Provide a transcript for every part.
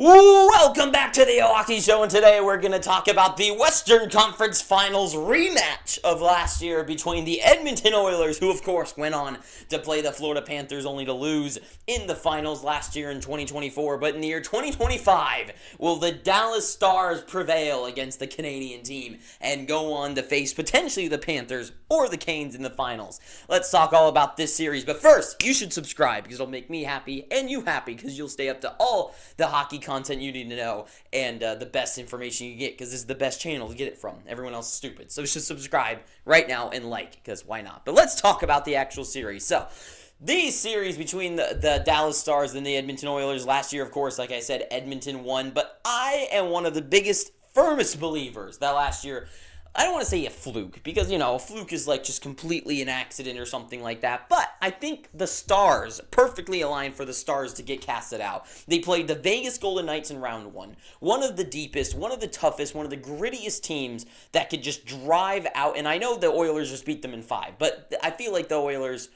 Welcome back to the Hockey Show, and today we're going to talk about the Western Conference Finals rematch of last year between the Edmonton Oilers, who of course went on to play the Florida Panthers only to lose in the finals last year in 2024. But in the year 2025, will the Dallas Stars prevail against the Canadian team and go on to face potentially the Panthers or the Canes in the finals? Let's talk all about this series, but first, you should subscribe because it'll make me happy and you happy because you'll stay up to all the hockey content you need to know and the best information you get, because this is the best channel to get it from. Everyone else is stupid, so you should subscribe right now and like, because why not? But let's talk about the actual series. So the series between the Dallas Stars and the Edmonton Oilers last year, of course, like I said, Edmonton won, but I am one of the biggest, firmest believers that last year, I don't want to say a fluke, because, a fluke is like just completely an accident or something like that, but I think the Stars, perfectly aligned for the Stars to get casted out. They played the Vegas Golden Knights in round one of the deepest, one of the toughest, one of the grittiest teams that could just drive out, and I know the Oilers just beat them in 5, but I feel like the Oilers,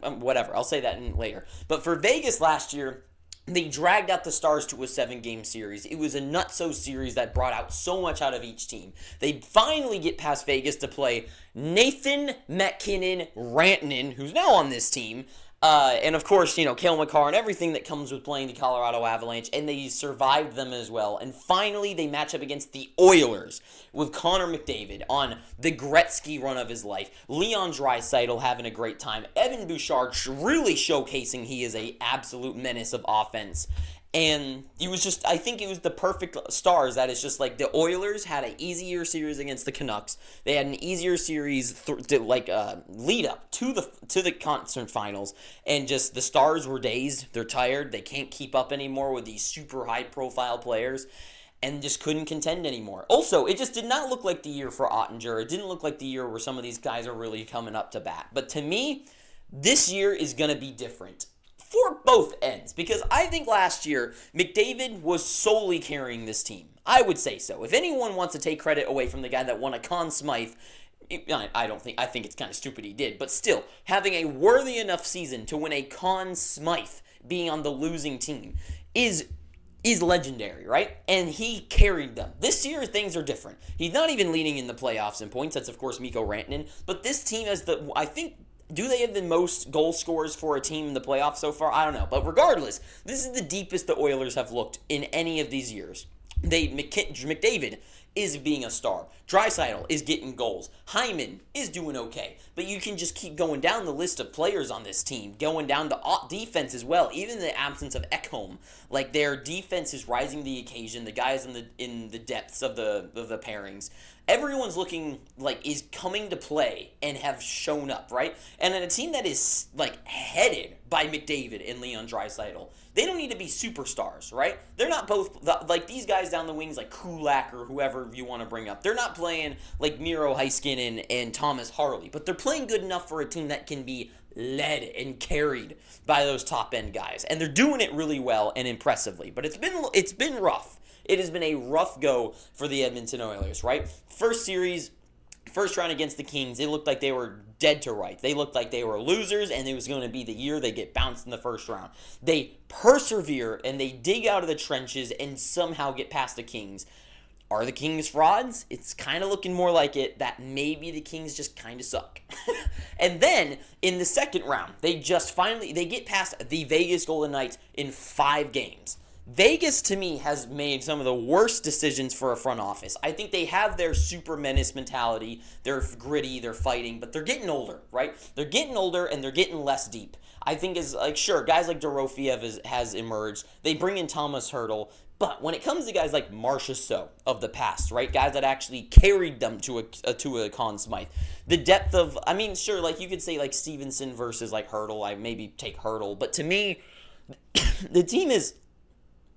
whatever, I'll say that later, but for Vegas last year, they dragged out the Stars to a 7-game series. It was a nutso series that brought out so much out of each team. They finally get past Vegas to play Nathan McKinnon-Rantanen, who's now on this team, and of course, Cale Makar and everything that comes with playing the Colorado Avalanche, and they survived them as well. And finally, they match up against the Oilers with Connor McDavid on the Gretzky run of his life. Leon Draisaitl having a great time. Evan Bouchard really showcasing he is a absolute menace of offense. And I think it was the perfect Stars that is just like the Oilers had an easier series against the Canucks. They had an easier series lead up to the conference finals, and just the Stars were dazed. They're tired. They can't keep up anymore with these super high profile players, and just couldn't contend anymore. Also, it just did not look like the year for Ottinger. It didn't look like the year where some of these guys are really coming up to bat. But to me, this year is going to be different for both ends, because I think last year McDavid was solely carrying this team. I would say so. If anyone wants to take credit away from the guy that won a Conn Smythe, I think it's kind of stupid he did, but still, having a worthy enough season to win a Conn Smythe being on the losing team is legendary, right? And he carried them. This year, things are different. He's not even leading in the playoffs in points. That's, of course, Mikko Rantanen. But this team has do they have the most goal scorers for a team in the playoffs so far? I don't know. But regardless, this is the deepest the Oilers have looked in any of these years. McDavid is being a star. Draisaitl is getting goals. Hyman is doing okay. But you can just keep going down the list of players on this team, going down to defense as well. Even in the absence of Ekholm, like their defense is rising to the occasion. The guys in the depths of the pairings. Everyone's looking like is coming to play and have shown up, right? And in a team that is like headed by McDavid and Leon Draisaitl, they don't need to be superstars, right? They're not both like these guys down the wings like Kulak or whoever you want to bring up. They're not playing like Miro Heiskanen and Thomas Harley, but they're playing good enough for a team that can be led and carried by those top end guys, and they're doing it really well and impressively. But it's been rough. It has been a rough go for the Edmonton Oilers, right? First round against the Kings, it looked like they were dead to rights. They looked like they were losers, and it was going to be the year they get bounced in the first round. They persevere, and they dig out of the trenches and somehow get past the Kings. Are the Kings frauds? It's kind of looking more like it, that maybe the Kings just kind of suck. And then, in the second round, they get past the Vegas Golden Knights in 5 games. Vegas, to me, has made some of the worst decisions for a front office. I think they have their super menace mentality. They're gritty, they're fighting, but they're getting older, right? They're getting older, and they're getting less deep. I think sure, guys like Dorofiev has emerged. They bring in Thomas Hertl, but when it comes to guys like Marcia So of the past, right? Guys that actually carried them to a Conn Smythe. The depth of, sure, like you could say like Stevenson versus like Hertl. I maybe take Hertl, but to me, the team is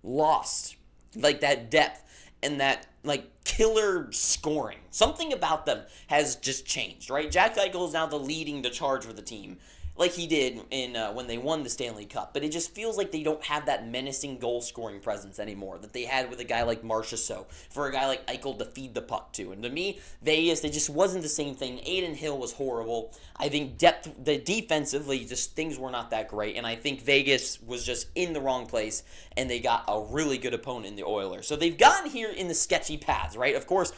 lost like that depth and that like killer scoring. Something about them has just changed, right? Jack Eichel is now leading the charge for the team. like he did in when they won the Stanley Cup, but it just feels like they don't have that menacing goal-scoring presence anymore that they had with a guy like Marchessault, for a guy like Eichel to feed the puck to. And to me, Vegas, it just wasn't the same thing. Adin Hill was horrible. I think defensively, just things were not that great, and I think Vegas was just in the wrong place, and they got a really good opponent in the Oilers. So they've gotten here in the sketchy paths, right? Of course,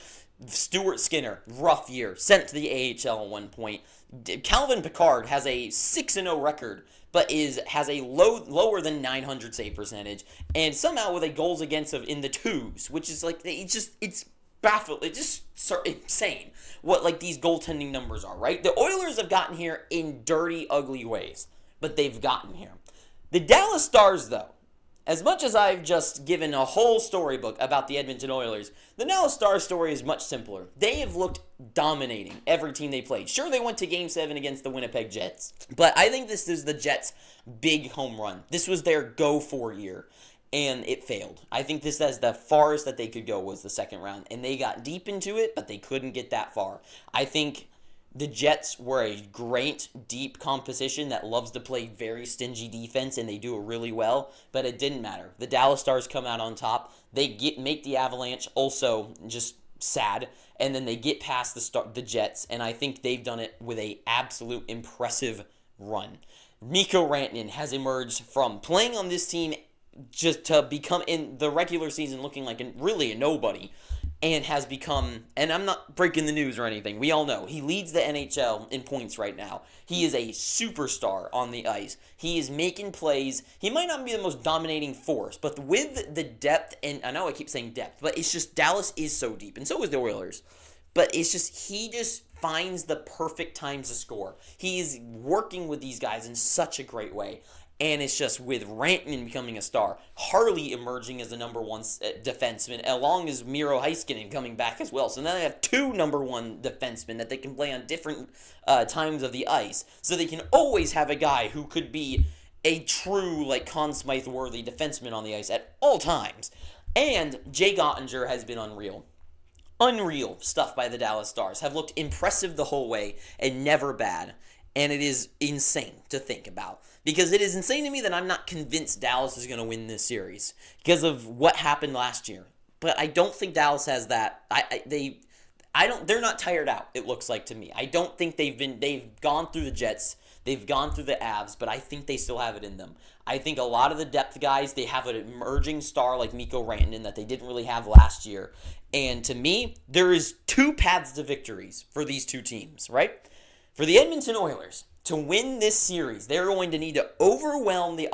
Stuart Skinner, rough year, sent to the AHL at one point. Calvin Pickard has a 6-0 record, but has a lower than 900 save percentage, and somehow with a goals against of in the twos, which is like it's baffled. It's just insane what like these goaltending numbers are, right? The Oilers have gotten here in dirty, ugly ways, but they've gotten here. The Dallas Stars, though, as much as I've just given a whole storybook about the Edmonton Oilers, the Dallas Stars story is much simpler. They have looked dominating every team they played. Sure, they went to Game 7 against the Winnipeg Jets, but I think this is the Jets' big home run. This was their go-for year, and it failed. I think this is the farthest that they could go was the second round, and they got deep into it, but they couldn't get that far. I think the Jets were a great, deep composition that loves to play very stingy defense, and they do it really well, but it didn't matter. The Dallas Stars come out on top. They make the Avalanche also just sad, and then they get past the Jets, and I think they've done it with a absolute impressive run. Mikko Rantanen has emerged from playing on this team just to become, in the regular season, looking like really a nobody, and has become, and I'm not breaking the news or anything, we all know, he leads the NHL in points right now. He is a superstar on the ice. He is making plays. He might not be the most dominating force, but with the depth, and I know I keep saying depth, but it's just Dallas is so deep, and so is the Oilers. But it's just, he just finds the perfect times to score. He is working with these guys in such a great way. And it's just with Rantanen becoming a star, Harley emerging as the number one defenseman, along as Miro Heiskanen coming back as well. So now they have two number one defensemen that they can play on different times of the ice. So they can always have a guy who could be a true, like, Conn Smythe-worthy defenseman on the ice at all times. And Jake Ottinger has been unreal. Unreal stuff by the Dallas Stars. Have looked impressive the whole way and never bad. And it is insane to think about. Because it is insane to me that I'm not convinced Dallas is going to win this series because of what happened last year. But I don't think Dallas has that. They're not tired out, it looks like to me. I don't think they've gone through the Jets, they've gone through the Avs, but I think they still have it in them. I think a lot of the depth guys, they have an emerging star like Mikko Rantanen that they didn't really have last year. And to me, there is two paths to victories for these two teams, right? For the Edmonton Oilers, to win this series, they're going to need to overwhelm the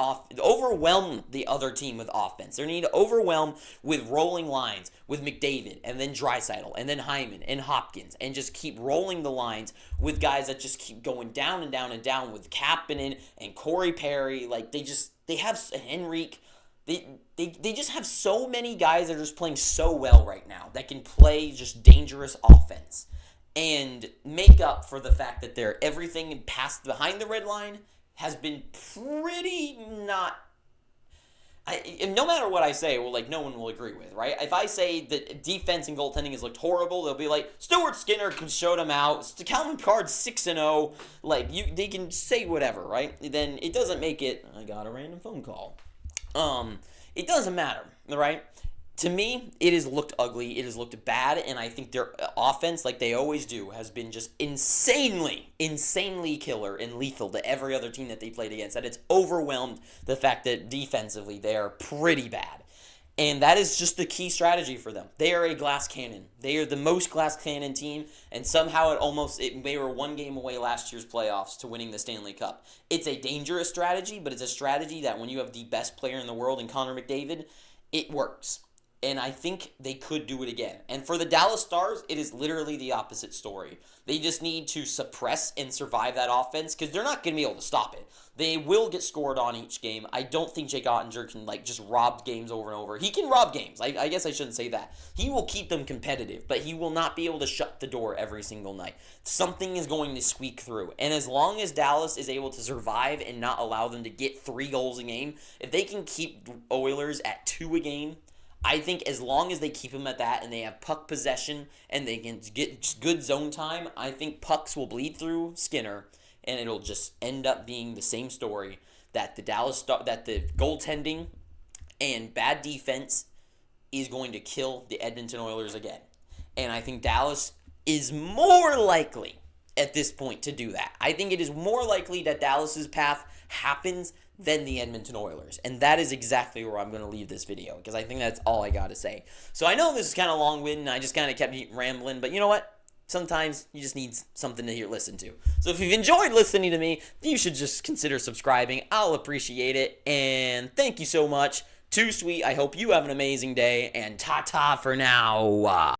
other team with offense. They need to overwhelm with rolling lines with McDavid and then Draisaitl and then Hyman and Hopkins and just keep rolling the lines with guys that just keep going down and down and down with Kapanen and Corey Perry. Like they have Henrique. They just have so many guys that are just playing so well right now that can play just dangerous offense and make up for the fact that everything past behind the red line has been pretty not. No matter what I say, well, like, no one will agree with, right? If I say that defense and goaltending has looked horrible, they'll be like, Stuart Skinner can show them out. Calvin Pickard's 6-0. Like, they can say whatever, right? Then it doesn't make it. I got a random phone call. It doesn't matter, right? To me, it has looked ugly, it has looked bad, and I think their offense, like they always do, has been just insanely killer and lethal to every other team that they played against. That it's overwhelmed the fact that defensively they are pretty bad. And that is just the key strategy for them. They are a glass cannon. They are the most glass cannon team, and somehow they were one game away last year's playoffs to winning the Stanley Cup. It's a dangerous strategy, but it's a strategy that when you have the best player in the world in Connor McDavid, it works. And I think they could do it again. And for the Dallas Stars, it is literally the opposite story. They just need to suppress and survive that offense because they're not going to be able to stop it. They will get scored on each game. I don't think Jake Ottinger can just rob games over and over. He can rob games. I guess I shouldn't say that. He will keep them competitive, but he will not be able to shut the door every single night. Something is going to squeak through. And as long as Dallas is able to survive and not allow them to get 3 goals a game, if they can keep Oilers at 2 a game, I think as long as they keep them at that and they have puck possession and they can get good zone time, I think pucks will bleed through Skinner and it'll just end up being the same story that the goaltending and bad defense is going to kill the Edmonton Oilers again. And I think Dallas is more likely at this point to do that. I think it is more likely that Dallas's path happens than the Edmonton Oilers. And that is exactly where I'm going to leave this video, because I think that's all I got to say. So I know this is kind of long-winded and I just kind of kept rambling, but you know what? Sometimes you just need something to listen to. So if you've enjoyed listening to me, you should just consider subscribing. I'll appreciate it. And thank you so much. Too sweet. I hope you have an amazing day. And ta-ta for now.